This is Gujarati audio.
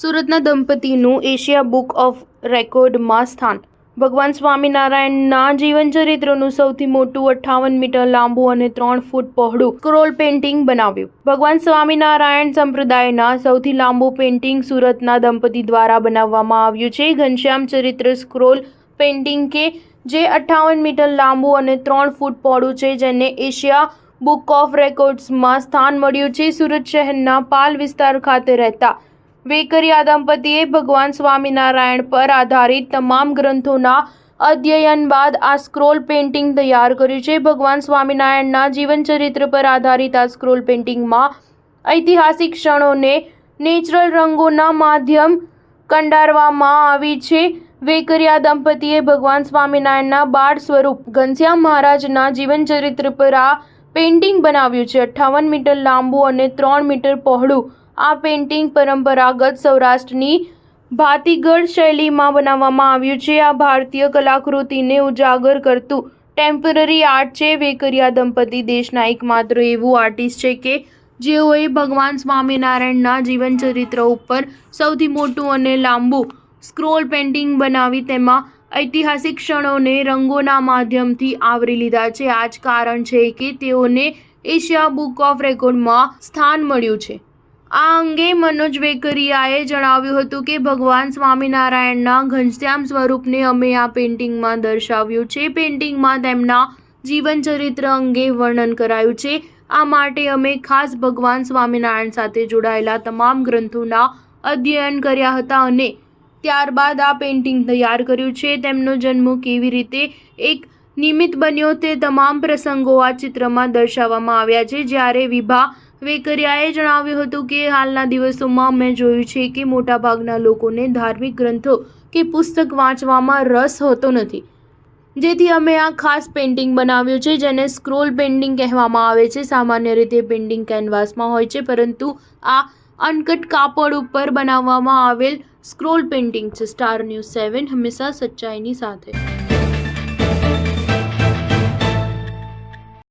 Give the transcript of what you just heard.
સુરતના દંપતીનું એશિયા બુક ઓફ રેકોર્ડમાં સ્થાન. ભગવાન સ્વામિનારાયણના જીવનચરિત્રનું સૌથી મોટું 58 મીટર લાંબુ અને 3 ફૂટ પહોળું સ્ક્રોલ પેઇન્ટિંગ બનાવ્યું. ભગવાન સ્વામિનારાયણ સંપ્રદાયના સૌથી લાંબુ પેઇન્ટિંગ સુરતના દંપતી દ્વારા બનાવવામાં આવ્યું છે. ઘનશ્યામ ચરિત્ર સ્ક્રોલ પેઇન્ટિંગ કે જે 58 મીટર લાંબુ અને 3 ફૂટ પહોળું છે, જેને એશિયા બુક ઓફ રેકોર્ડ્સમાં સ્થાન મળ્યું છે. સુરત શહેરના પાલ વિસ્તાર ખાતે રહેતા વેકરિયા દંપતીએ ભગવાન સ્વામિનારાયણ પર આધારિત તમામ ગ્રંથોના અધ્યયન બાદ આ સ્ક્રોલ પેઇન્ટિંગ તૈયાર કર્યું છે. ભગવાન સ્વામિનારાયણના જીવનચરિત્ર પર આધારિત આ સ્ક્રોલ પેઇન્ટિંગમાં ઐતિહાસિક ક્ષણોને નેચરલ રંગોના માધ્યમ કંડારવામાં આવી છે. વેકરિયા દંપતીએ ભગવાન સ્વામિનારાયણના બાળ સ્વરૂપ ઘનશ્યામ મહારાજના જીવનચરિત્ર પર આ પેઇન્ટિંગ બનાવ્યું છે. 58 મીટર લાંબુ અને 3 મીટર પહોળું આ પેઇન્ટિંગ પરંપરાગત સૌરાષ્ટ્રની ભાતીગળ શૈલીમાં બનાવવામાં આવ્યું છે. આ ભારતીય કલાકૃતિને ઉજાગર કરતું ટેમ્પરરી આર્ટ છે. વેકરિયા દંપતી દેશના એકમાત્ર એવું આર્ટિસ્ટ છે કે જેઓએ ભગવાન સ્વામિનારાયણના જીવનચરિત્ર ઉપર સૌથી મોટું અને લાંબુ સ્ક્રોલ પેઇન્ટિંગ બનાવી તેમાં ઐતિહાસિક ક્ષણોને રંગોના માધ્યમથી આવરી લીધા છે. આ જ કારણ છે કે તેઓને એશિયા બુક ઓફ રેકોર્ડમાં સ્થાન મળ્યું છે. આ અંગે મનોજ વેકરિયાએ જણાવ્યું હતું કે ભગવાન સ્વામિનારાયણના ઘનશ્યામ સ્વરૂપને અમે આ પેઇન્ટિંગમાં દર્શાવ્યું છે. પેઇન્ટિંગમાં તેમના જીવનચરિત્ર અંગે વર્ણન કરાયું છે. આ માટે અમે ખાસ ભગવાન સ્વામિનારાયણ સાથે જોડાયેલા તમામ ગ્રંથોના અધ્યયન કર્યા હતા અને ત્યારબાદ આ પેઇન્ટિંગ તૈયાર કર્યું છે. તેમનો જન્મ કેવી રીતે એક નિમિત્ત બન્યો તે તમામ પ્રસંગો આ ચિત્રમાં દર્શાવવામાં આવ્યા છે. જ્યારે વિભા વેકરિયાએ જણાવ્યું હતું કે હાલના દિવસોમાં મેં જોયું છે કે મોટાભાગના લોકોને ધાર્મિક ગ્રંથો કે પુસ્તક વાંચવામાં રસ હોતો નથી, જેથી અમે આ ખાસ પેઇન્ટિંગ બનાવ્યું છે, જેને સ્ક્રોલ પેઇન્ટિંગ કહેવામાં આવે છે. સામાન્ય રીતે પેઇન્ટિંગ કેનવાસમાં હોય છે, પરંતુ આ અનકટ કાપડ ઉપર બનાવવામાં આવેલ સ્ક્રોલ પેઇન્ટિંગ છે. સ્ટાર ન્યૂઝ 7 હંમેશા સચ્ચાઈની સાથે.